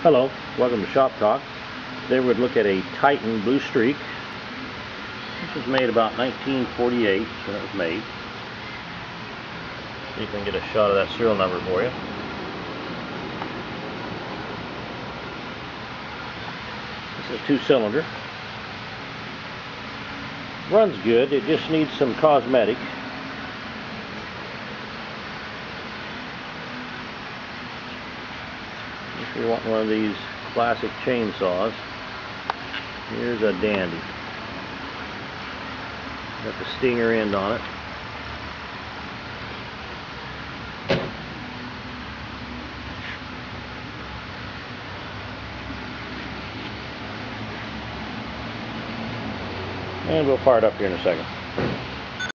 Hello, welcome to Shop Talk. Today we're going to look at a Titan Blue Streak. This was made about 1948 when it was made. See if we can get a shot of that serial number for you. This is 2-cylinder. Runs good, it just needs some cosmetic. If you want one of these classic chainsaws, here's a dandy. Got the stinger end on it. And we'll fire it up here in a second.